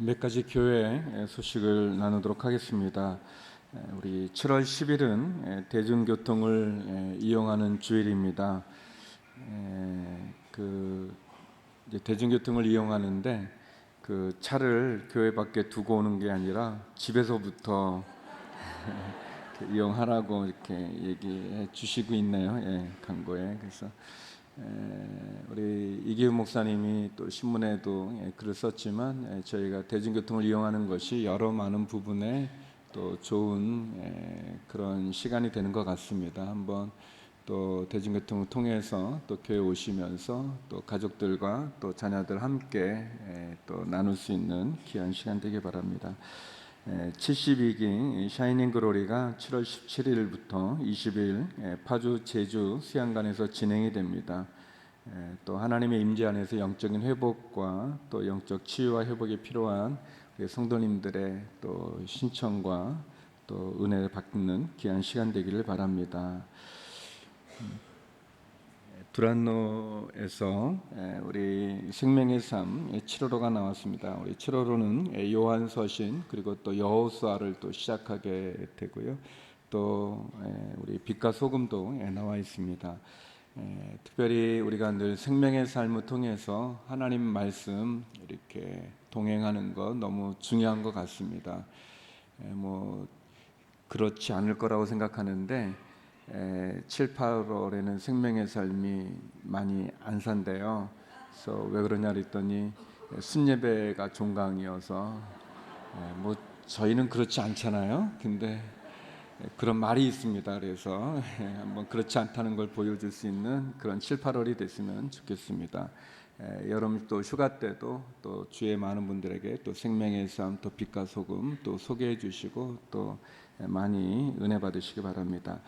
몇 가지 교회 소식을 나누도록 하겠습니다. 우리 7월 10일은 대중교통을 이용하는 주일입니다. 이제 대중교통을 이용하는데 그 차를 교회 밖에 두고 오는 게 아니라 집에서부터 이용하라고 이렇게 얘기해 주시고 있네요. 광고에. 그래서 우리 이기훈 목사님이 또 신문에도 글을 썼지만 저희가 대중교통을 이용하는 것이 여러 많은 부분에 또 좋은 그런 시간이 되는 것 같습니다. 한번 또 대중교통을 통해서 또 교회 오시면서 또 가족들과 또 자녀들 함께 또 나눌 수 있는 귀한 시간 되길 바랍니다. 72기 샤이닝 글로리가 7월 17일부터 20일 파주 제주 수양관에서 진행이 됩니다. 또 하나님의 임재 안에서 영적인 회복과 또 영적 치유와 회복이 필요한 우리 성도님들의 또 신청과 또 은혜를 받는 귀한 시간 되기를 바랍니다. 두란노에서 우리 생명의 삶 7월호가 나왔습니다. 우리 7월호는 요한서신 그리고 또 여호수아를 또 시작하게 되고요. 또 우리 빛과 소금도 나와 있습니다. 특별히 우리가 늘 생명의 삶을 통해서 하나님 말씀 이렇게 동행하는 것 너무 중요한 것 같습니다. 그렇지 않을 거라고 생각하는데 7, 8월에는 생명의 삶이 많이 안 산대요. 그래서 왜 그러냐 그랬더니 순예배가 종강이어서 저희는 그렇지 않잖아요. 근데 그런 말이 있습니다. 그래서 한번 그렇지 않다는 걸 보여줄 수 있는 그런 7, 8월이 됐으면 좋겠습니다. 여러분 또 휴가 때도 또 주위의 많은 분들에게 또 생명의 삶, 또 빛과 소금 또 소개해 주시고 또 많이 은혜 받으시기 바랍니다.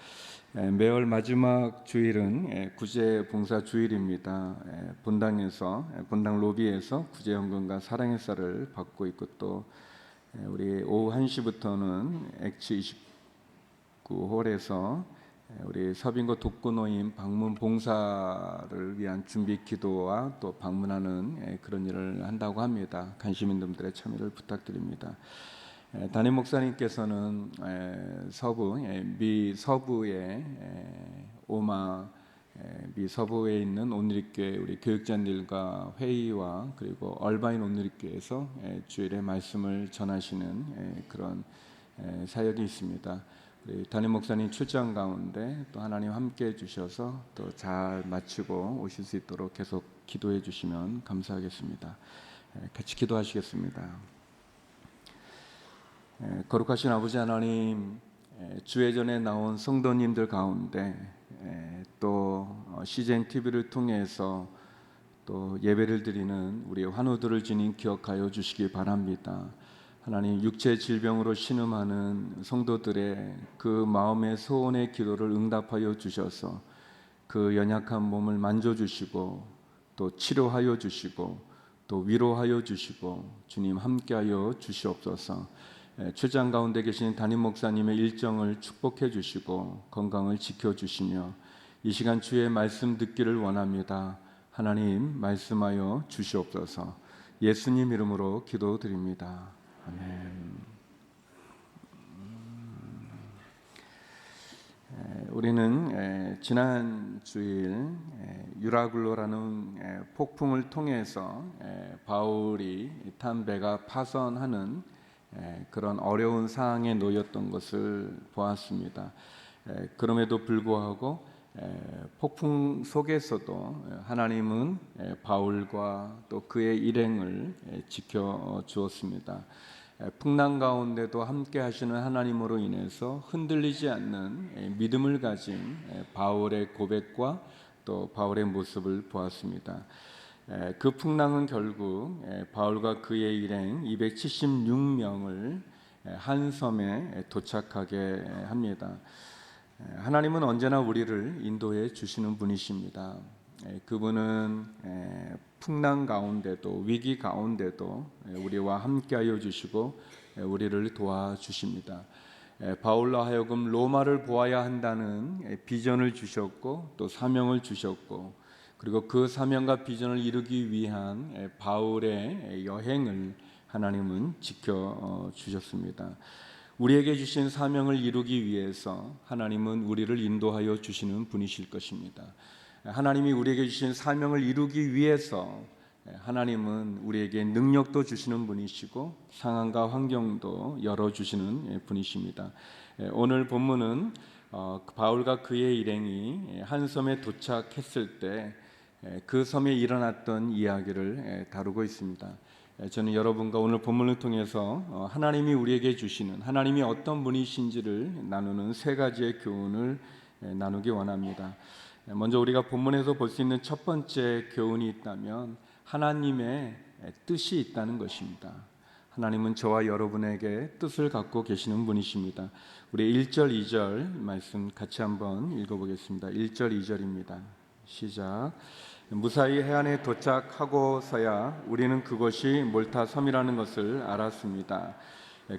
매월 마지막 주일은 구제 봉사 주일입니다. 본당 로비에서 구제 헌금과 사랑의 쌀을 받고 있고 또 우리 오후 1시부터는 엑츠 29홀에서 우리 서빙고 독거노인 방문 봉사를 위한 준비 기도와 또 방문하는 그런 일을 한다고 합니다. 관심 있는 분들의 참여를 부탁드립니다. 담임 목사님께서는 미 서부의 미 서부에 있는 온누리교회 우리 교육자님들과 회의와 그리고 얼바인 온누리교회에서 주일에 말씀을 전하시는 그런 사역이 있습니다. 우리 담임 목사님 출장 가운데 또 하나님 함께 해주셔서 또 잘 마치고 오실 수 있도록 계속 기도해 주시면 감사하겠습니다. 같이 기도하시겠습니다. 거룩하신 아버지 하나님, 주회 전에 나온 성도님들 가운데 또 CGN TV를 통해서 또 예배를 드리는 우리 환우들을 지닌 기억하여 주시기 바랍니다. 하나님, 육체 질병으로 신음하는 성도들의 그 마음의 소원의 기도를 응답하여 주셔서 그 연약한 몸을 만져주시고 또 치료하여 주시고 또 위로하여 주시고 주님 함께하여 주시옵소서. 출장 가운데 계신 담임 목사님의 일정을 축복해 주시고 건강을 지켜주시며 이 시간 주의 말씀 듣기를 원합니다. 하나님 말씀하여 주시옵소서. 예수님 이름으로 기도드립니다. 아멘. 우리는 지난 주일 유라굴로라는 폭풍을 통해서 바울이 탄 배가 파선하는 그런 어려운 상황에 놓였던 것을 보았습니다. 그럼에도 불구하고 폭풍 속에서도 하나님은 바울과 또 그의 일행을 지켜주었습니다. 풍랑 가운데도 함께 하시는 하나님으로 인해서 흔들리지 않는 믿음을 가진 바울의 고백과 또 바울의 모습을 보았습니다. 그 풍랑은 결국 바울과 그의 일행 276명을 한 섬에 도착하게 합니다. 하나님은 언제나 우리를 인도해 주시는 분이십니다. 그분은 풍랑 가운데도 위기 가운데도 우리와 함께하여 주시고 우리를 도와주십니다. 바울로 하여금 로마를 보아야 한다는 비전을 주셨고 또 사명을 주셨고 그리고 그 사명과 비전을 이루기 위한 바울의 여행을 하나님은 지켜 주셨습니다. 우리에게 주신 사명을 이루기 위해서 하나님은 우리를 인도하여 주시는 분이실 것입니다. 하나님이 우리에게 주신 사명을 이루기 위해서 하나님은 우리에게 능력도 주시는 분이시고 상황과 환경도 열어주시는 분이십니다. 오늘 본문은 바울과 그의 일행이 한 섬에 도착했을 때 그 섬에 일어났던 이야기를 다루고 있습니다. 저는 여러분과 오늘 본문을 통해서 하나님이 우리에게 주시는 하나님이 어떤 분이신지를 나누는 세 가지의 교훈을 나누기 원합니다. 먼저 우리가 본문에서 볼 수 있는 첫 번째 교훈이 있다면 하나님의 뜻이 있다는 것입니다. 하나님은 저와 여러분에게 뜻을 갖고 계시는 분이십니다. 우리 1절, 2절 말씀 같이 한번 읽어보겠습니다. 1절, 2절입니다. 시작. 무사히 해안에 도착하고서야 우리는 그곳이 몰타 섬이라는 것을 알았습니다.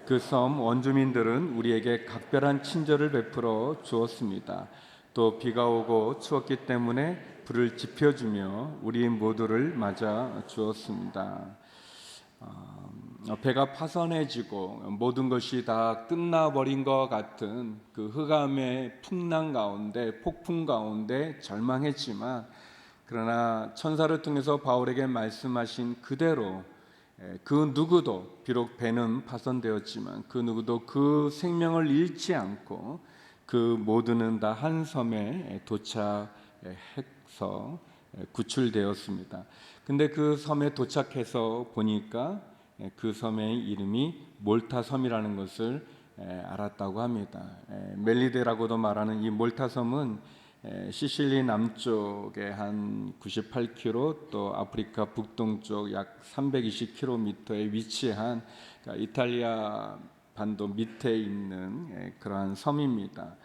그 섬 원주민들은 우리에게 각별한 친절을 베풀어 주었습니다. 또 비가 오고 추웠기 때문에 불을 지펴주며 우리 모두를 맞아 주었습니다. 배가 파선해지고 모든 것이 다 끝나버린 것 같은 그 흑암의 풍랑 가운데, 폭풍 가운데 절망했지만, 그러나 천사를 통해서 바울에게 말씀하신 그대로 그 누구도, 비록 배는 파손되었지만 그 누구도 그 생명을 잃지 않고 그 모두는 다 한 섬에 도착해서 구출되었습니다. 근데 그 섬에 도착해서 보니까 그 섬의 이름이 몰타 섬이라는 것을 알았다고 합니다. 멜리데라고도 말하는 이 몰타 섬은 시실리 남쪽에 한 98km, 또 아프리카 북동쪽 약 320km에 위치한 이탈리아 반도 밑에 있는 그러한 섬입니다.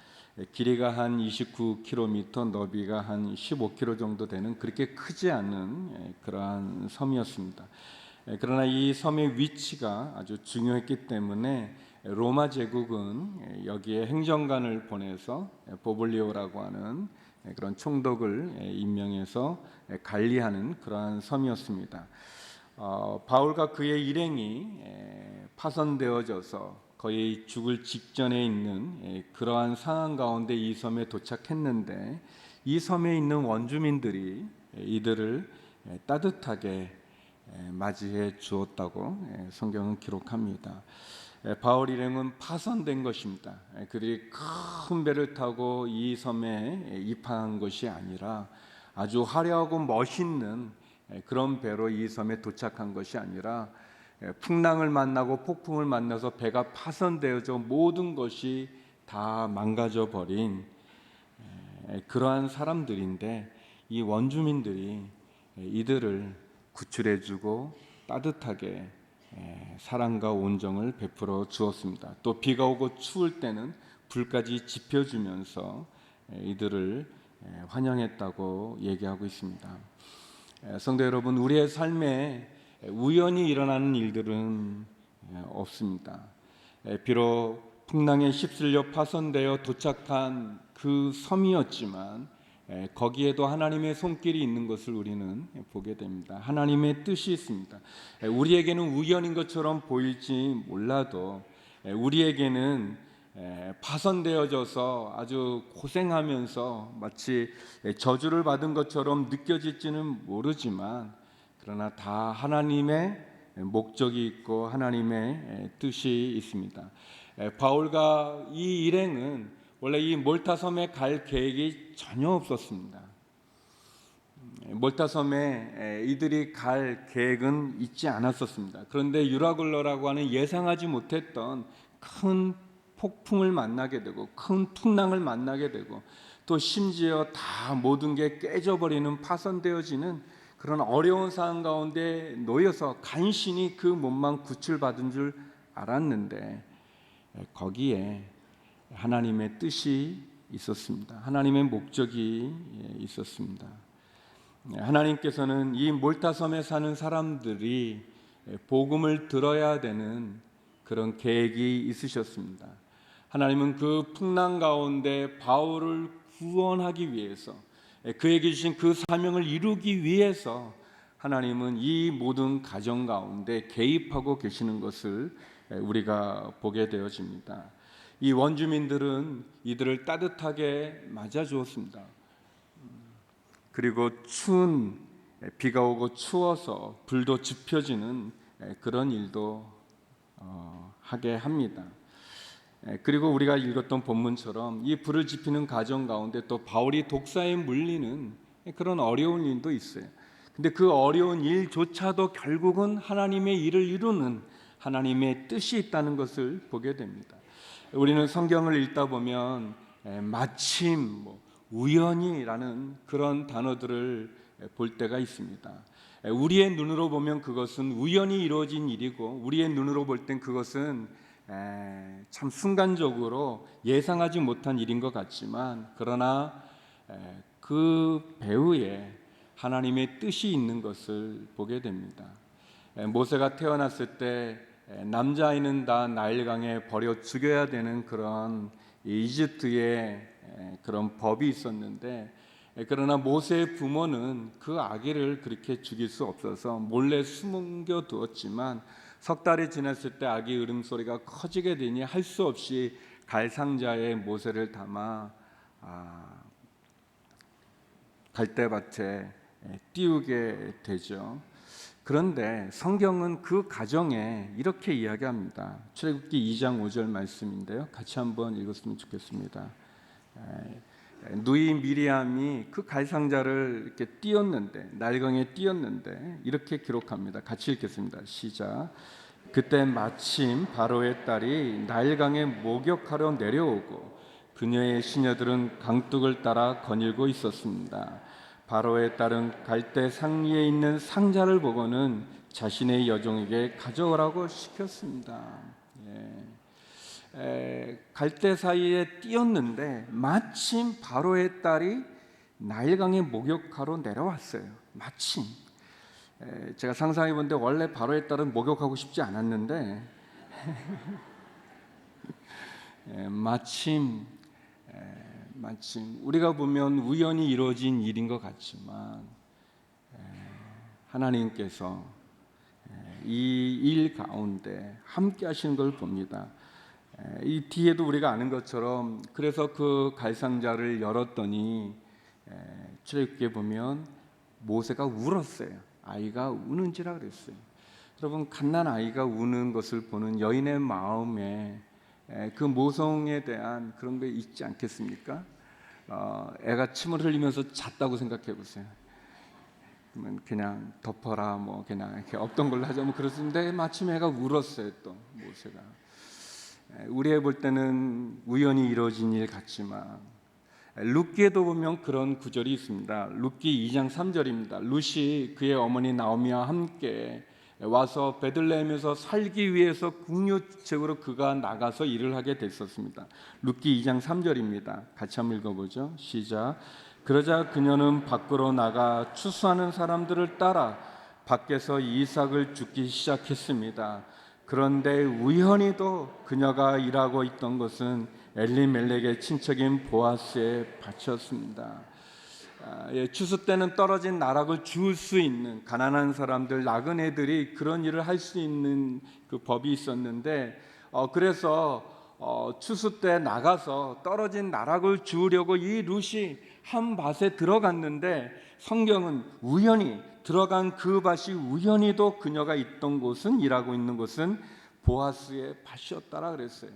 길이가 한 29km, 너비가 한 15km 정도 되는 그렇게 크지 않은 그러한 섬이었습니다. 그러나 이 섬의 위치가 아주 중요했기 때문에 로마 제국은 여기에 행정관을 보내서 보블리오라고 하는 그런 총독을 임명해서 관리하는 그러한 섬이었습니다. 바울과 그의 일행이 파손되어져서 거의 죽을 직전에 있는 그러한 상황 가운데 이 섬에 도착했는데, 이 섬에 있는 원주민들이 이들을 따뜻하게 맞이해 주었다고 성경은 기록합니다. 바울 일행은 파손된 것입니다. 그들이 큰 배를 타고 이 섬에 입항한 것이 아니라 아주 화려하고 멋있는 그런 배로 이 섬에 도착한 것이 아니라 풍랑을 만나고 폭풍을 만나서 배가 파손되어져 모든 것이 다 망가져 버린 그러한 사람들인데, 이 원주민들이 이들을 구출해주고 따뜻하게 사랑과 온정을 베풀어 주었습니다. 또 비가 오고 추울 때는 불까지 지펴주면서 이들을 환영했다고 얘기하고 있습니다. 성도 여러분, 우리의 삶에 우연히 일어나는 일들은 없습니다. 비록 풍랑에 휩쓸려 파손되어 도착한 그 섬이었지만 거기에도 하나님의 손길이 있는 것을 우리는 보게 됩니다. 하나님의 뜻이 있습니다. 우리에게는 우연인 것처럼 보일지 몰라도 우리에게는 파손되어져서 아주 고생하면서 마치 저주를 받은 것처럼 느껴질지는 모르지만, 그러나 다 하나님의 목적이 있고 하나님의 뜻이 있습니다. 바울과 이 일행은 원래 이 몰타 섬에 갈 계획이 전혀 없었습니다. 몰타 섬에 이들이 갈 계획은 있지 않았었습니다. 그런데 유라굴로라고 하는 예상하지 못했던 큰 폭풍을 만나게 되고 큰 풍랑을 만나게 되고, 또 심지어 다 모든 게 깨져버리는, 파손되어지는 그런 어려운 상황 가운데 놓여서 간신히 그 몸만 구출받은 줄 알았는데, 거기에 하나님의 뜻이 있었습니다. 하나님의 목적이 있었습니다. 하나님께서는 이 몰타섬에 사는 사람들이 복음을 들어야 되는 그런 계획이 있으셨습니다. 하나님은 그 풍랑 가운데 바울을 구원하기 위해서, 그에게 주신 그 사명을 이루기 위해서 하나님은 이 모든 가정 가운데 개입하고 계시는 것을 우리가 보게 되어집니다. 이 원주민들은 이들을 따뜻하게 맞아 주었습니다. 그리고 추운 비가 오고 추워서 불도 지펴지는 그런 일도 하게 합니다. 그리고 우리가 읽었던 본문처럼 이 불을 지피는 가정 가운데 또 바울이 독사에 물리는 그런 어려운 일도 있어요. 근데 그 어려운 일조차도 결국은 하나님의 일을 이루는 하나님의 뜻이 있다는 것을 보게 됩니다. 우리는 성경을 읽다 보면 마침, 우연히라는 그런 단어들을 볼 때가 있습니다. 우리의 눈으로 보면 그것은 우연히 이루어진 일이고, 우리의 눈으로 볼 땐 그것은 참 순간적으로 예상하지 못한 일인 것 같지만, 그러나 그 배후에 하나님의 뜻이 있는 것을 보게 됩니다. 모세가 태어났을 때 남자아이는 다 나일강에 버려 죽여야 되는 그런 이집트의 그런 법이 있었는데, 그러나 모세의 부모는 그 아기를 그렇게 죽일 수 없어서 몰래 숨겨 두었지만 석 달이 지났을 때 아기 울음소리가 커지게 되니 할 수 없이 갈상자에 모세를 담아 갈대밭에 띄우게 되죠. 그런데 성경은 그 가정에 이렇게 이야기합니다. 출애굽기 2장 5절 말씀인데요, 같이 한번 읽었으면 좋겠습니다. 누이 미리암이 그 갈상자를 이렇게 띄었는데, 나일강에 띄었는데, 이렇게 기록합니다. 같이 읽겠습니다. 시작. 그때 마침 바로의 딸이 나일강에 목욕하러 내려오고 그녀의 시녀들은 강둑을 따라 거닐고 있었습니다. 바로의 딸은 갈대 상 위에 있는 상자를 보고는 자신의 여종에게 가져오라고 시켰습니다. 갈대 사이에 띄었는데 마침 바로의 딸이 나일강에 목욕하러 내려왔어요. 마침. 제가 상상해 본데 원래 바로의 딸은 목욕하고 싶지 않았는데 마침 우리가 보면 우연히 이루어진 일인 것 같지만 하나님께서 이 일 가운데 함께 하시는 걸 봅니다. 이 뒤에도 우리가 아는 것처럼, 그래서 그 갈상자를 열었더니 출애굽기에 보면 모세가 울었어요. 아이가 우는지라 그랬어요. 여러분, 갓난 아이가 우는 것을 보는 여인의 마음에 그 모성에 대한 그런 게 있지 않겠습니까? 애가 침을 흘리면서 잤다고 생각해 보세요. 그러면 그냥 덮어라, 그냥 이렇게 없던 걸로 하자, 그랬는데 마침 애가 울었어요. 또 모세가. 우리 애 볼 때는 우연히 이루어진 일 같지만 룻기에도 보면 그런 구절이 있습니다. 룻기 2장 3절입니다. 룻이 그의 어머니 나오미와 함께 와서 베들레헴에서 살기 위해서 국유책으로 그가 나가서 일을 하게 됐었습니다. 룻기 2장 3절입니다. 같이 한번 읽어보죠. 시작. 그러자 그녀는 밖으로 나가 추수하는 사람들을 따라 밖에서 이삭을 줍기 시작했습니다. 그런데 우연히도 그녀가 일하고 있던 것은 엘리멜렉의 친척인 보아스의 밭이었습니다. 추수 때는 떨어진 나락을 주울 수 있는 가난한 사람들, 나그네들이 그런 일을 할 수 있는 그 법이 있었는데, 그래서 추수 때 나가서 떨어진 나락을 주우려고 이 룻이 한 밭에 들어갔는데, 성경은 우연히 들어간 그 밭이 우연히도 그녀가 있던 곳은, 일하고 있는 곳은 보아스의 밭이었다라 그랬어요.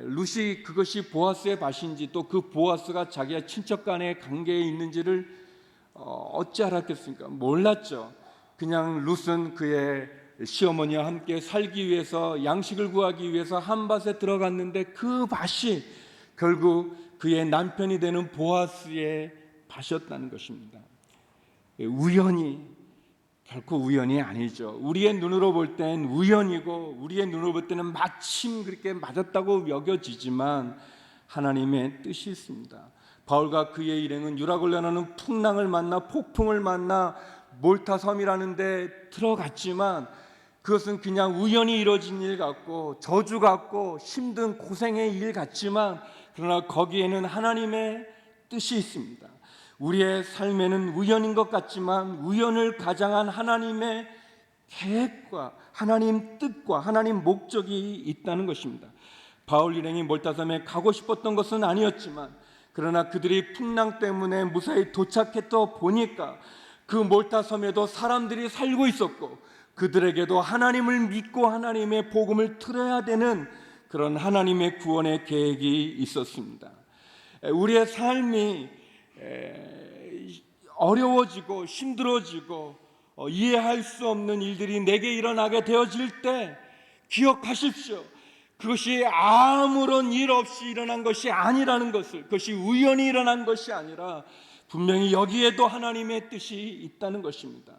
룻이 그것이 보아스의 밭인지, 또 그 보아스가 자기의 친척 간의 관계에 있는지를 어찌 알았겠습니까? 몰랐죠. 그냥 룻은 그의 시어머니와 함께 살기 위해서, 양식을 구하기 위해서 한 밭에 들어갔는데 그 밭이 결국 그의 남편이 되는 보아스의 밭이었다는 것입니다. 우연히, 결코 우연이 아니죠. 우리의 눈으로 볼 땐 우연이고, 우리의 눈으로 볼 때는 마침 그렇게 맞았다고 여겨지지만 하나님의 뜻이 있습니다. 바울과 그의 일행은 유라굴레라는 풍랑을 만나, 폭풍을 만나 몰타 섬이라는 데 들어갔지만 그것은 그냥 우연히 이루어진 일 같고 저주 같고 힘든 고생의 일 같지만, 그러나 거기에는 하나님의 뜻이 있습니다. 우리의 삶에는 우연인 것 같지만 우연을 가장한 하나님의 계획과 하나님 뜻과 하나님 목적이 있다는 것입니다. 바울 일행이 몰타섬에 가고 싶었던 것은 아니었지만 그러나 그들이 풍랑 때문에 무사히 도착했다 보니까 그 몰타섬에도 사람들이 살고 있었고 그들에게도 하나님을 믿고 하나님의 복음을 들어야 되는 그런 하나님의 구원의 계획이 있었습니다. 우리의 삶이 어려워지고 힘들어지고 이해할 수 없는 일들이 내게 일어나게 되어질 때 기억하십시오. 그것이 아무런 일 없이 일어난 것이 아니라는 것을, 그것이 우연히 일어난 것이 아니라 분명히 여기에도 하나님의 뜻이 있다는 것입니다.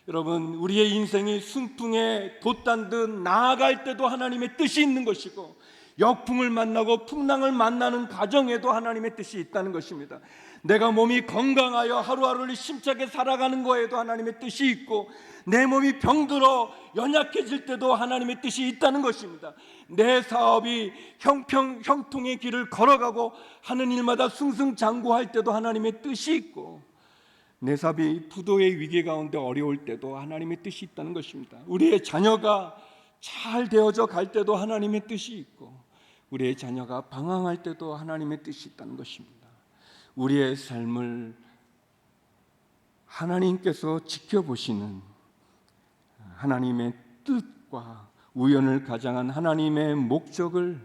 여러분, 우리의 인생이 순풍에 돛단듯 나아갈 때도 하나님의 뜻이 있는 것이고 역풍을 만나고 풍랑을 만나는 과정에도 하나님의 뜻이 있다는 것입니다. 내가 몸이 건강하여 하루하루를 힘차게 살아가는 거에도 하나님의 뜻이 있고 내 몸이 병들어 연약해질 때도 하나님의 뜻이 있다는 것입니다. 내 사업이 형통의 길을 걸어가고 하는 일마다 승승장구할 때도 하나님의 뜻이 있고 내 사업이 부도의 위기 가운데 어려울 때도 하나님의 뜻이 있다는 것입니다. 우리의 자녀가 잘 되어져 갈 때도 하나님의 뜻이 있고 우리의 자녀가 방황할 때도 하나님의 뜻이 있다는 것입니다. 우리의 삶을 하나님께서 지켜보시는 하나님의 뜻과 우연을 가장한 하나님의 목적을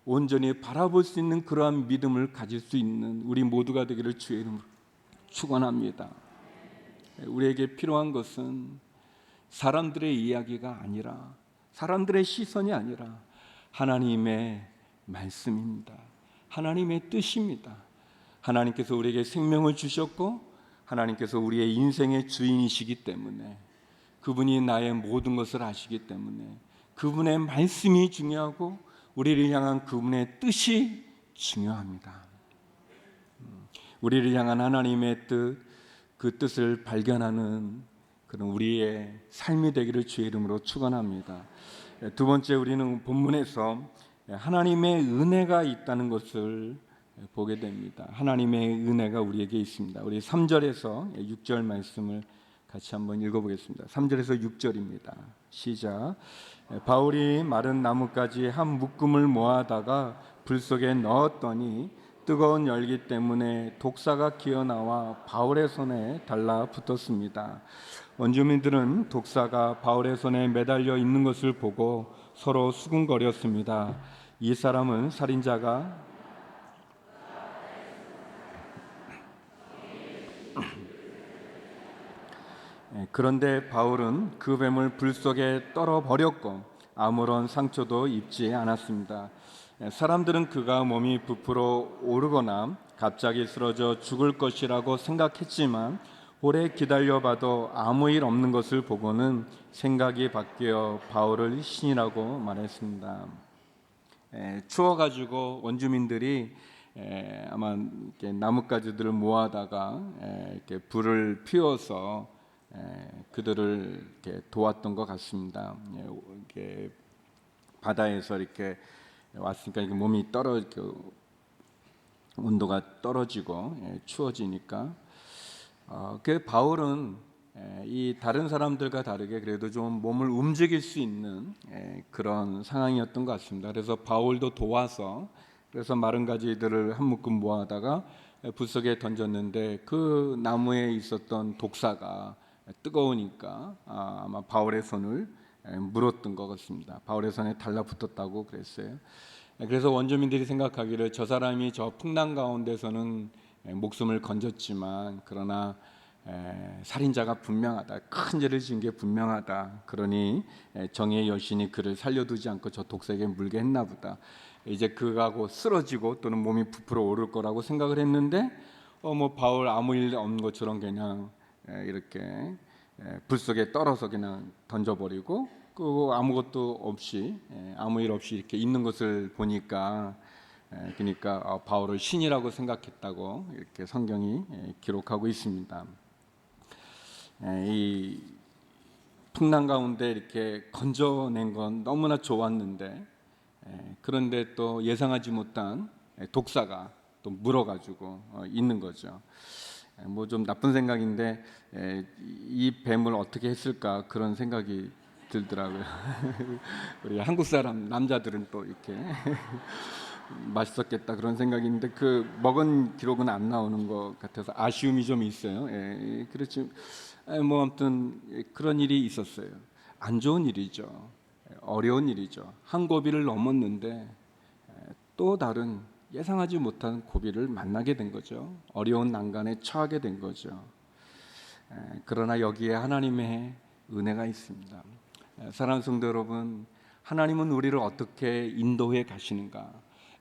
온전히 바라볼 수 있는 그러한 믿음을 가질 수 있는 우리 모두가 되기를 주의 이름으로 축원합니다. 우리에게 필요한 것은 사람들의 이야기가 아니라 사람들의 시선이 아니라 하나님의 말씀입니다. 하나님의 뜻입니다. 하나님께서 우리에게 생명을 주셨고 하나님께서 우리의 인생의 주인이시기 때문에 그분이 나의 모든 것을 아시기 때문에 그분의 말씀이 중요하고 우리를 향한 그분의 뜻이 중요합니다. 우리를 향한 하나님의 뜻, 그 뜻을 발견하는 그런 우리의 삶이 되기를 주의 이름으로 축원합니다. 두 번째, 우리는 본문에서 하나님의 은혜가 있다는 것을 보게 됩니다. 하나님의 은혜가 우리에게 있습니다. 우리 3절에서 6절 말씀을 같이 한번 읽어보겠습니다. 3절에서 6절입니다. 시작. 바울이 마른 나뭇가지 한 묶음을 모아다가 불 속에 넣었더니 뜨거운 열기 때문에 독사가 기어나와 바울의 손에 달라붙었습니다. 원주민들은 독사가 바울의 손에 매달려 있는 것을 보고 서로 수군거렸습니다. 이 사람은 살인자가 그런데 바울은 그 뱀을 불 속에 떨어 버렸고 아무런 상처도 입지 않았습니다. 사람들은 그가 몸이 부풀어 오르거나 갑자기 쓰러져 죽을 것이라고 생각했지만 오래 기다려봐도 아무 일 없는 것을 보고는 생각이 바뀌어 바울을 신이라고 말했습니다. 추워가지고 원주민들이 아마 이렇게 나뭇가지들을 모아다가 이렇게 불을 피워서 그들을 이렇게 도왔던 것 같습니다. 이렇게 바다에서 이렇게 왔으니까 이렇게 몸이 온도가 떨어지고 추워지니까 그 바울은 이 다른 사람들과 다르게 그래도 좀 몸을 움직일 수 있는 그런 상황이었던 것 같습니다. 그래서 바울도 도와서 그래서 마른 가지들을 한 묶음 모아다가 불 속에 던졌는데 그 나무에 있었던 독사가 뜨거우니까 아마 바울의 손을 물었던 것 같습니다. 바울의 손에 달라붙었다고 그랬어요. 그래서 원주민들이 생각하기를 저 사람이 저 풍랑 가운데서는 목숨을 건졌지만 그러나 살인자가 분명하다, 큰 죄를 지은 게 분명하다. 그러니 정의의 여신이 그를 살려두지 않고 저 독사에게 물게 했나 보다. 이제 그하고 쓰러지고 또는 몸이 부풀어 오를 거라고 생각을 했는데 바울 아무 일 없는 것처럼 그냥 이렇게 불 속에 떨어서 그냥 던져버리고 그 아무것도 없이 아무 일 없이 이렇게 있는 것을 보니까 그러니까 바울을 신이라고 생각했다고 이렇게 성경이 기록하고 있습니다. 이 풍랑 가운데 이렇게 건져낸 건 너무나 좋았는데 그런데 또 예상하지 못한 독사가 또 물어가지고 있는 거죠. 뭐 좀 나쁜 생각인데 이 뱀을 어떻게 했을까 그런 생각이 들더라고요. 우리 한국 사람 남자들은 또 이렇게 맛있었겠다 그런 생각인데 그 먹은 기록은 안 나오는 것 같아서 아쉬움이 좀 있어요. 그렇지 뭐 아무튼 그런 일이 있었어요. 안 좋은 일이죠. 어려운 일이죠. 한 고비를 넘었는데 또 다른 예상하지 못한 고비를 만나게 된 거죠. 어려운 난간에 처하게 된 거죠. 그러나 여기에 하나님의 은혜가 있습니다. 사랑하는 성도 여러분, 하나님은 우리를 어떻게 인도해 가시는가?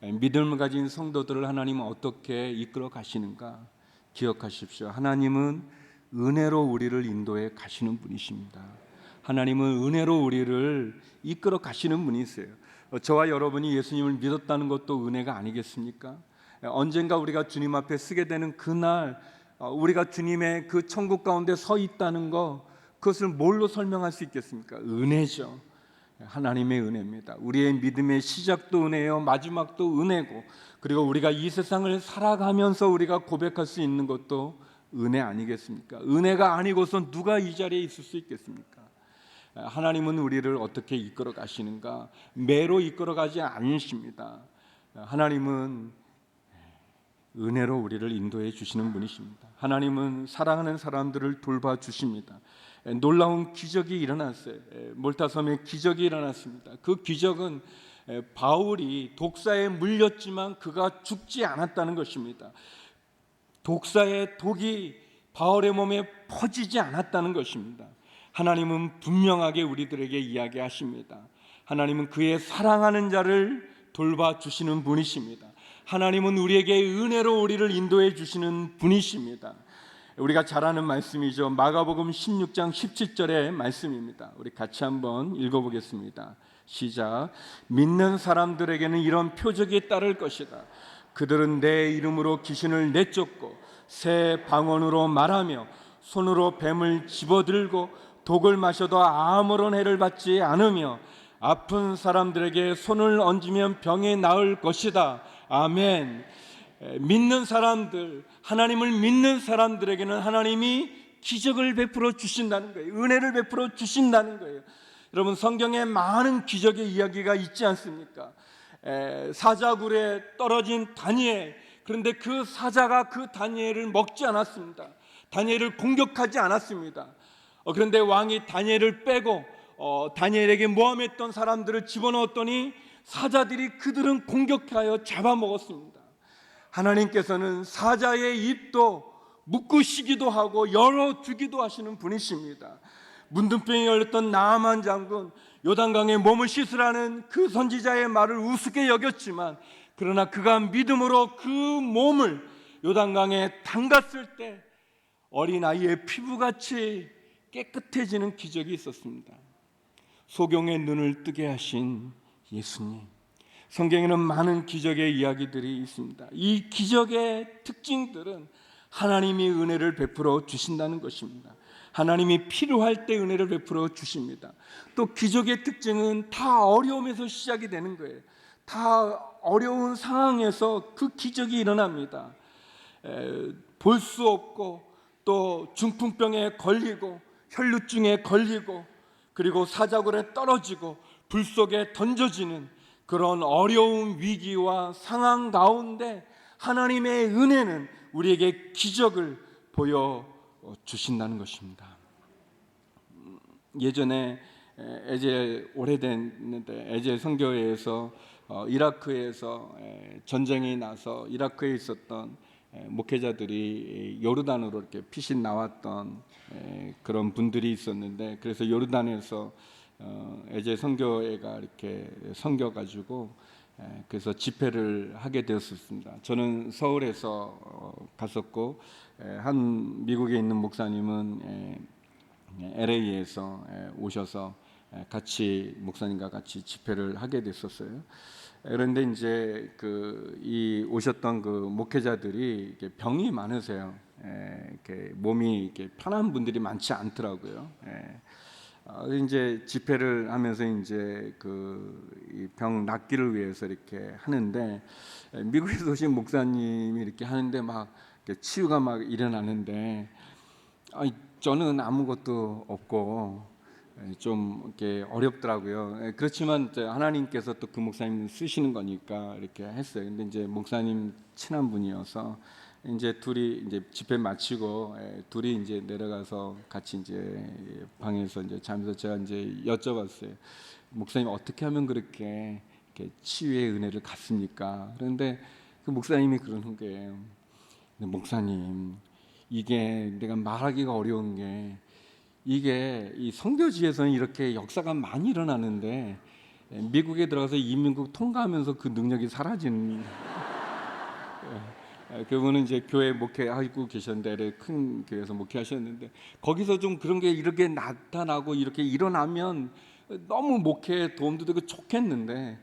믿음을 가진 성도들을 하나님은 어떻게 이끌어 가시는가? 기억하십시오. 하나님은 은혜로 우리를 인도해 가시는 분이십니다. 하나님은 은혜로 우리를 이끌어 가시는 분이세요. 저와 여러분이 예수님을 믿었다는 것도 은혜가 아니겠습니까? 언젠가 우리가 주님 앞에 서게 되는 그날 우리가 주님의 그 천국 가운데 서 있다는 것, 그것을 뭘로 설명할 수 있겠습니까? 은혜죠. 하나님의 은혜입니다. 우리의 믿음의 시작도 은혜요, 마지막도 은혜고, 그리고 우리가 이 세상을 살아가면서 우리가 고백할 수 있는 것도 은혜 아니겠습니까? 은혜가 아니고선 누가 이 자리에 있을 수 있겠습니까? 하나님은 우리를 어떻게 이끌어 가시는가? 매로 이끌어 가지 않으십니다. 하나님은 은혜로 우리를 인도해 주시는 분이십니다. 하나님은 사랑하는 사람들을 돌봐 주십니다. 놀라운 기적이 일어났어요. 몰타섬에 기적이 일어났습니다. 그 기적은 바울이 독사에 물렸지만 그가 죽지 않았다는 것입니다. 독사의 독이 바울의 몸에 퍼지지 않았다는 것입니다. 하나님은 분명하게 우리들에게 이야기하십니다. 하나님은 그의 사랑하는 자를 돌봐 주시는 분이십니다. 하나님은 우리에게 은혜로 우리를 인도해 주시는 분이십니다. 우리가 잘 아는 말씀이죠. 마가복음 16장 17절의 말씀입니다. 우리 같이 한번 읽어보겠습니다. 시작. 믿는 사람들에게는 이런 표적이 따를 것이다. 그들은 내 이름으로 귀신을 내쫓고 새 방언으로 말하며 손으로 뱀을 집어들고 독을 마셔도 아무런 해를 받지 않으며 아픈 사람들에게 손을 얹으면 병이 나을 것이다. 아멘. 믿는 사람들, 하나님을 믿는 사람들에게는 하나님이 기적을 베풀어 주신다는 거예요. 은혜를 베풀어 주신다는 거예요. 여러분, 성경에 많은 기적의 이야기가 있지 않습니까? 사자굴에 떨어진 다니엘, 그런데 그 사자가 그 다니엘을 먹지 않았습니다. 다니엘을 공격하지 않았습니다. 그런데 왕이 다니엘을 빼고 다니엘에게 모함했던 사람들을 집어넣었더니 사자들이 그들은 공격하여 잡아먹었습니다. 하나님께서는 사자의 입도 묶으시기도 하고 열어주기도 하시는 분이십니다. 문둥병이 열렸던 나아만 장군, 요단강에 몸을 씻으라는 그 선지자의 말을 우습게 여겼지만, 그러나 그가 믿음으로 그 몸을 요단강에 담갔을 때 어린아이의 피부같이 깨끗해지는 기적이 있었습니다. 소경의 눈을 뜨게 하신 예수님. 성경에는 많은 기적의 이야기들이 있습니다. 이 기적의 특징들은 하나님이 은혜를 베풀어 주신다는 것입니다. 하나님이 필요할 때 은혜를 베풀어 주십니다. 또 기적의 특징은 다 어려움에서 시작이 되는 거예요. 다 어려운 상황에서 그 기적이 일어납니다. 볼 수 없고 또 중풍병에 걸리고 혈루증에 걸리고 그리고 사자굴에 떨어지고 불 속에 던져지는 그런 어려운 위기와 상황 가운데 하나님의 은혜는 우리에게 기적을 보여주신다는 것입니다. 예전에 오래됐는데 에제 선교회에서 이라크에서 전쟁이 나서 이라크에 있었던 목회자들이 요르단으로 이렇게 피신 나왔던 그런 분들이 있었는데, 그래서 요르단에서 에제 선교회가 이렇게 섬겨가지고 그래서 집회를 하게 되었습니다. 저는 서울에서 갔었고 한 미국에 있는 목사님은 LA에서 오셔서 같이 목사님과 같이 집회를 하게 됐었어요. 그런데 이제 이 오셨던 그 목회자들이 병이 많으세요. 이렇게 몸이 이렇게 편한 분들이 많지 않더라고요. 이제 집회를 하면서 이제 병 낫기를 위해서 이렇게 하는데, 미국에서 오신 목사님이 이렇게 하는데 막 이렇게 치유가 막 일어나는데 저는 아무것도 없고 좀 이렇게 어렵더라고요. 그렇지만 이제 하나님께서 또 그 목사님 쓰시는 거니까 이렇게 했어요. 근데 이제 목사님 친한 분이어서 이제 둘이 이제 집회 마치고 둘이 이제 내려가서 같이 이제 방에서 이제 자면서 제가 이제 여쭤봤어요. 목사님 어떻게 하면 그렇게 이렇게 치유의 은혜를 갖습니까? 그런데 그 목사님이 그러는 거예요. 근데 목사님, 이게 내가 말하기가 어려운 게 이게 이 선교지에서는 이렇게 역사가 많이 일어나는데 미국에 들어가서 이민국 통과하면서 그 능력이 사라진 그분은 이제 교회 목회하고 계셨는데 큰 교회에서 목회하셨는데 거기서 좀 그런 게 이렇게 나타나고 이렇게 일어나면 너무 목회에 도움도 되고 좋겠는데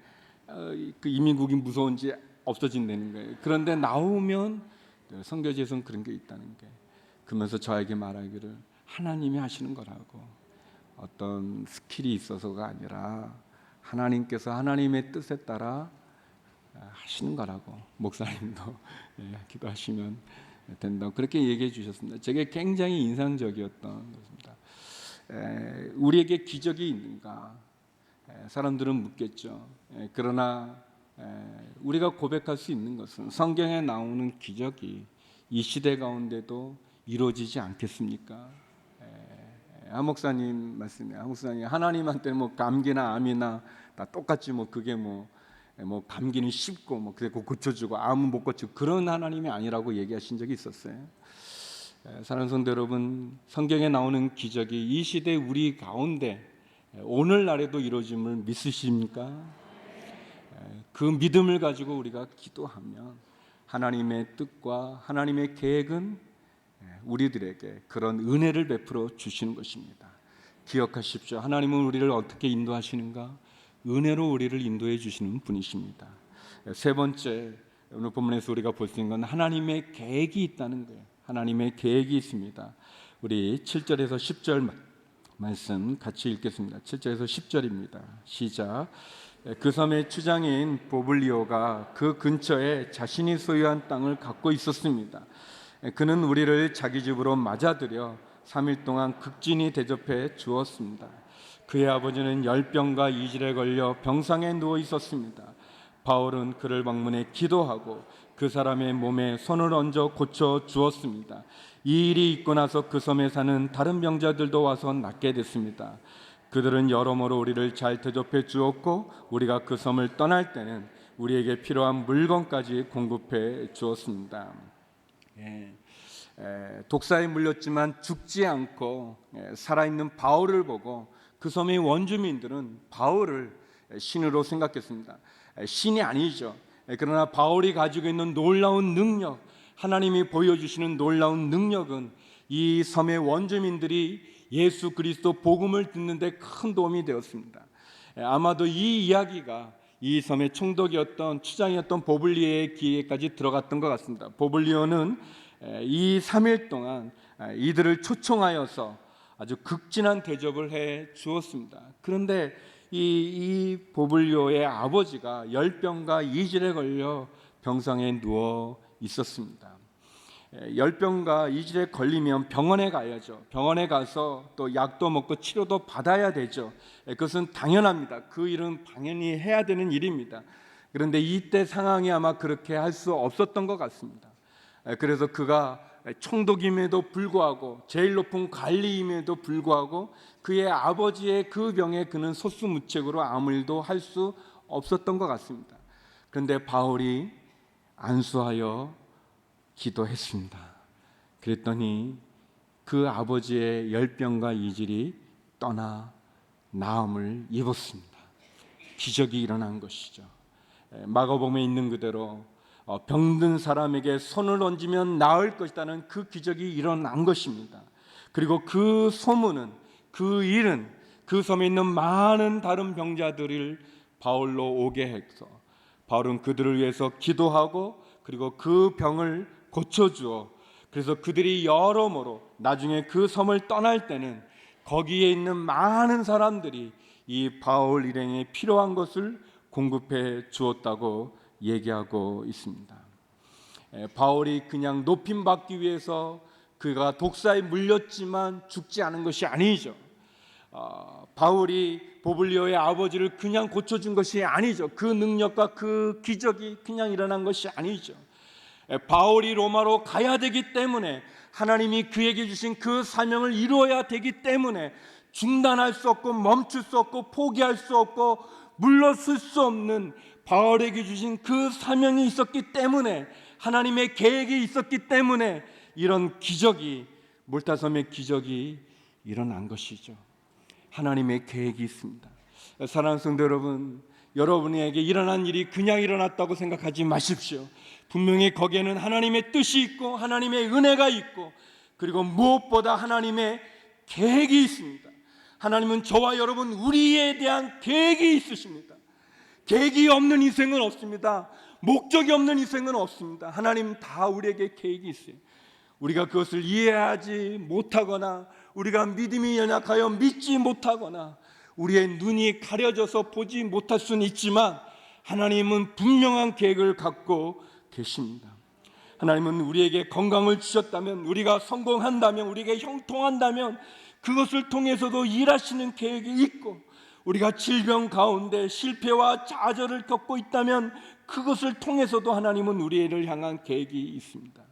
그 이민국이 무서운지 없어진다는 거예요. 그런데 나오면 선교지에서는 그런 게 있다는 게 그러면서 저에게 말하기를 하나님이 하시는 거라고 어떤 스킬이 있어서가 아니라 하나님께서 하나님의 뜻에 따라 하시는 거라고 목사님도 기도하시면 된다고 그렇게 얘기해 주셨습니다. 제게 굉장히 인상적이었던 것입니다. 우리에게 기적이 있는가? 사람들은 묻겠죠. 그러나 우리가 고백할 수 있는 것은 성경에 나오는 기적이 이 시대 가운데도 이루어지지 않겠습니까? 한 목사님 말씀에 한 목사님 하나님한테 뭐 감기나 암이나 다 똑같이 뭐 그게 뭐 감기는 쉽고 뭐 그래 고쳐주고 암은 못 고치고 그런 하나님이 아니라고 얘기하신 적이 있었어요. 사랑하는 성도 여러분, 성경에 나오는 기적이 이 시대 우리 가운데 오늘날에도 이루어짐을 믿으십니까? 그 믿음을 가지고 우리가 기도하면 하나님의 뜻과 하나님의 계획은 우리들에게 그런 은혜를 베풀어 주시는 것입니다. 기억하십시오. 하나님은 우리를 어떻게 인도하시는가? 은혜로 우리를 인도해 주시는 분이십니다. 세 번째, 오늘 본문에서 우리가 볼 수 있는 건 하나님의 계획이 있다는 거예요. 하나님의 계획이 있습니다. 우리 7절에서 10절 말씀 같이 읽겠습니다. 7절에서 10절입니다. 시작. 그 섬의 추장인 보블리오가 그 근처에 자신이 소유한 땅을 갖고 있었습니다. 그는 우리를 자기 집으로 맞아들여 3일 동안 극진히 대접해 주었습니다. 그의 아버지는 열병과 이질에 걸려 병상에 누워 있었습니다. 바울은 그를 방문해 기도하고 그 사람의 몸에 손을 얹어 고쳐 주었습니다. 이 일이 있고 나서 그 섬에 사는 다른 병자들도 와서 낫게 됐습니다. 그들은 여러모로 우리를 잘 대접해 주었고 우리가 그 섬을 떠날 때는 우리에게 필요한 물건까지 공급해 주었습니다. 독사에 물렸지만 죽지 않고 살아있는 바울을 보고 그 섬의 원주민들은 바울을 신으로 생각했습니다. 신이 아니죠. 그러나 바울이 가지고 있는 놀라운 능력, 하나님이 보여주시는 놀라운 능력은 이 섬의 원주민들이 예수 그리스도 복음을 듣는 데 큰 도움이 되었습니다. 아마도 이 이야기가 이 섬의 총독이었던 추장이었던 보블리오의 귀에까지 들어갔던 것 같습니다. 보블리오는 이 3일 동안 이들을 초청하여서 아주 극진한 대접을 해 주었습니다. 그런데 이 보블리오의 아버지가 열병과 이질에 걸려 병상에 누워 있었습니다. 열병과 이질에 걸리면 병원에 가야죠. 병원에 가서 또 약도 먹고 치료도 받아야 되죠. 그것은 당연합니다. 그 일은 당연히 해야 되는 일입니다. 그런데 이때 상황이 아마 그렇게 할 수 없었던 것 같습니다. 그래서 그가 총독임에도 불구하고 제일 높은 관리임에도 불구하고 그의 아버지의 그 병에 그는 소수무책으로 아무 일도 할 수 없었던 것 같습니다. 그런데 바울이 안수하여 기도했습니다. 그랬더니 그 아버지의 열병과 이질이 떠나 나음을 입었습니다. 기적이 일어난 것이죠. 마가복음에 있는 그대로 병든 사람에게 손을 얹으면 나을 것이라는 그 기적이 일어난 것입니다. 그리고 그 소문은, 그 일은 그 섬에 있는 많은 다른 병자들을 바울로 오게 해서 바울은 그들을 위해서 기도하고 그리고 그 병을 고쳐주어 그래서 그들이 여러모로 나중에 그 섬을 떠날 때는 거기에 있는 많은 사람들이 이 바울 일행에 필요한 것을 공급해 주었다고 얘기하고 있습니다. 바울이 그냥 높임받기 위해서 그가 독사에 물렸지만 죽지 않은 것이 아니죠. 바울이 보블리오의 아버지를 그냥 고쳐준 것이 아니죠. 그 능력과 그 기적이 그냥 일어난 것이 아니죠. 바울이 로마로 가야 되기 때문에, 하나님이 그에게 주신 그 사명을 이루어야 되기 때문에 중단할 수 없고 멈출 수 없고 포기할 수 없고 물러설 수 없는 바울에게 주신 그 사명이 있었기 때문에, 하나님의 계획이 있었기 때문에 이런 기적이, 몰타섬의 기적이 일어난 것이죠. 하나님의 계획이 있습니다. 사랑하는 성도 여러분, 여러분에게 일어난 일이 그냥 일어났다고 생각하지 마십시오. 분명히 거기에는 하나님의 뜻이 있고 하나님의 은혜가 있고, 그리고 무엇보다 하나님의 계획이 있습니다. 하나님은 저와 여러분 우리에 대한 계획이 있으십니다. 계획이 없는 인생은 없습니다. 목적이 없는 인생은 없습니다. 하나님 다 우리에게 계획이 있어요. 우리가 그것을 이해하지 못하거나, 우리가 믿음이 연약하여 믿지 못하거나, 우리의 눈이 가려져서 보지 못할 수는 있지만, 하나님은 분명한 계획을 갖고 계십니다. 하나님은 우리에게 건강을 주셨다면, 우리가 성공한다면, 우리에게 형통한다면 그것을 통해서도 일하시는 계획이 있고, 우리가 질병 가운데 실패와 좌절을 겪고 있다면 그것을 통해서도 하나님은 우리를 향한 계획이 있습니다.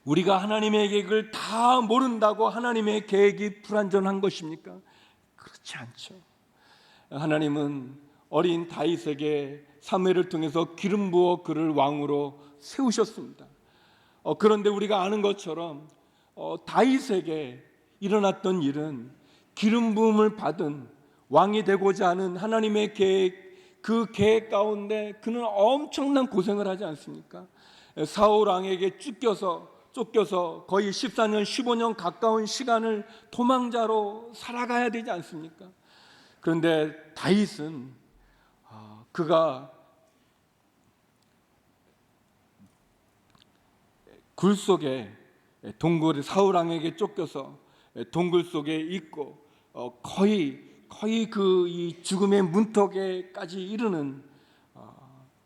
우리가 하나님의 계획을 다 모른다고 하나님의 계획이 불완전한 것입니까? 그렇지 않죠. 하나님은 어린 다윗에게 사무엘을 통해서 기름 부어 그를 왕으로 세우셨습니다. 그런데 우리가 아는 것처럼 다윗에게 일어났던 일은 기름 부음을 받은 왕이 되고자 하는 하나님의 계획, 그 계획 가운데 그는 엄청난 고생을 하지 않습니까? 사울 왕에게 쫓겨서 거의 14년, 15년 가까운 시간을 도망자로 살아가야 되지 않습니까? 그런데 다윗은 그가 굴 속에, 동굴, 사울 왕에게 쫓겨서 동굴 속에 있고 거의 그 이 죽음의 문턱에까지 이르는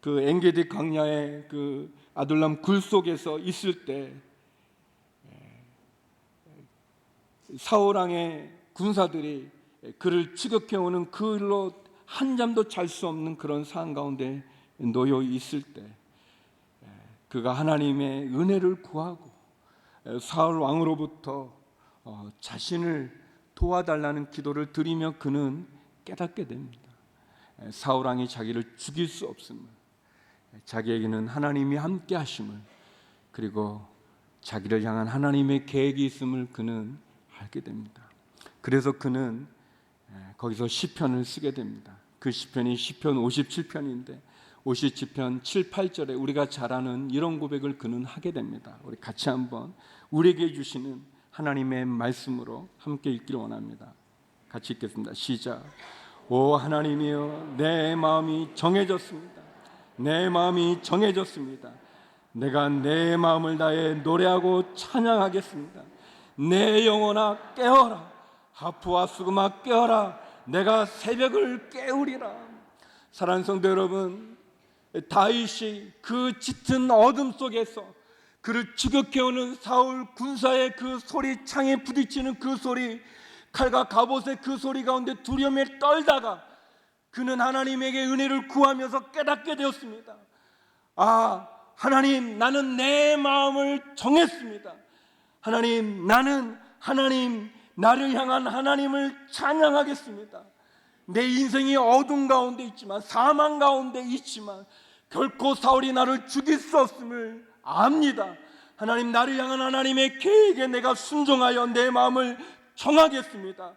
그 엔게디 광야의 그 아둘람 굴 속에서 있을 때, 사울 왕의 군사들이 그를 추격해오는 그 일로 한잠도 잘 수 없는 그런 상황 가운데 놓여 있을 때, 그가 하나님의 은혜를 구하고 사울 왕으로부터 자신을 도와달라는 기도를 드리며 그는 깨닫게 됩니다. 사울 왕이 자기를 죽일 수 없음을, 자기에게는 하나님이 함께 하심을, 그리고 자기를 향한 하나님의 계획이 있음을 그는 알게 됩니다. 그래서 그는 거기서 시편을 쓰게 됩니다. 그 시편이 시편 57편인데 57편 7, 8절에 우리가 잘 아는 이런 고백을 그는 하게 됩니다. 우리 같이 한번 우리에게 주시는 하나님의 말씀으로 함께 읽기를 원합니다. 같이 읽겠습니다. 시작. 오 하나님이여, 내 마음이 정해졌습니다. 내 마음이 정해졌습니다. 내가 내 마음을 다해 노래하고 찬양하겠습니다. 내 영혼아 깨어라, 하프와 수금아 깨어라, 내가 새벽을 깨우리라. 사랑하는 성도 여러분, 다윗이 그 짙은 어둠 속에서 그를 추격해오는 사울 군사의 그 소리, 창에 부딪히는 그 소리, 칼과 갑옷의 그 소리 가운데 두려움에 떨다가 그는 하나님에게 은혜를 구하면서 깨닫게 되었습니다. 아, 하나님, 나는 내 마음을 정했습니다. 하나님, 나는 나를 향한 하나님을 찬양하겠습니다. 내 인생이 어둠 가운데 있지만, 사망 가운데 있지만 결코 사울이 나를 죽일 수 없음을 압니다. 하나님, 나를 향한 하나님의 계획에 내가 순종하여 내 마음을 정하겠습니다.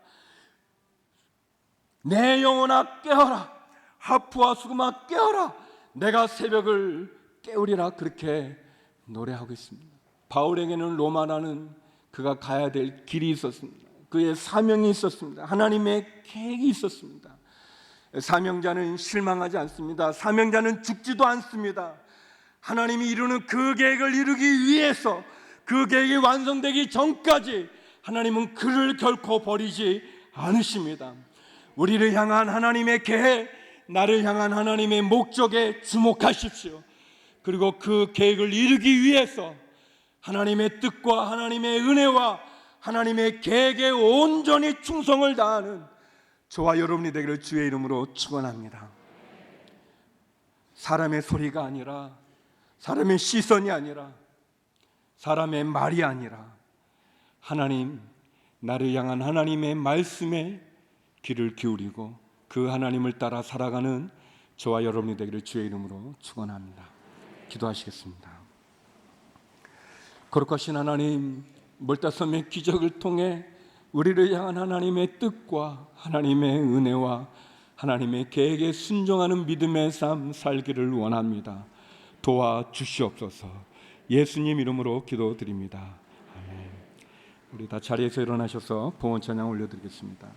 내 영혼아 깨어라, 하프와 수금아 깨어라, 내가 새벽을 깨우리라. 그렇게 노래하고 있습니다. 바울에게는 로마라는 그가 가야 될 길이 있었습니다. 그의 사명이 있었습니다. 하나님의 계획이 있었습니다. 사명자는 실망하지 않습니다. 사명자는 죽지도 않습니다. 하나님이 이루는 그 계획을 이루기 위해서, 그 계획이 완성되기 전까지 하나님은 그를 결코 버리지 않으십니다. 우리를 향한 하나님의 계획, 나를 향한 하나님의 목적에 주목하십시오. 그리고 그 계획을 이루기 위해서 하나님의 뜻과 하나님의 은혜와 하나님의 계획에 온전히 충성을 다하는 저와 여러분이 되기를 주의 이름으로 축원합니다. 사람의 소리가 아니라, 사람의 시선이 아니라, 사람의 말이 아니라 하나님, 나를 향한 하나님의 말씀에 귀를 기울이고 그 하나님을 따라 살아가는 저와 여러분이 되기를 주의 이름으로 축원합니다. 기도하시겠습니다. 거룩하신 하나님, 멀다섬의 기적을 통해 우리를 향한 하나님의 뜻과 하나님의 은혜와 하나님의 계획에 순종하는 믿음의 삶 살기를 원합니다. 도와주시옵소서. 예수님 이름으로 기도드립니다. 아멘. 우리 다 자리에서 일어나셔서 봉헌 찬양 올려드리겠습니다.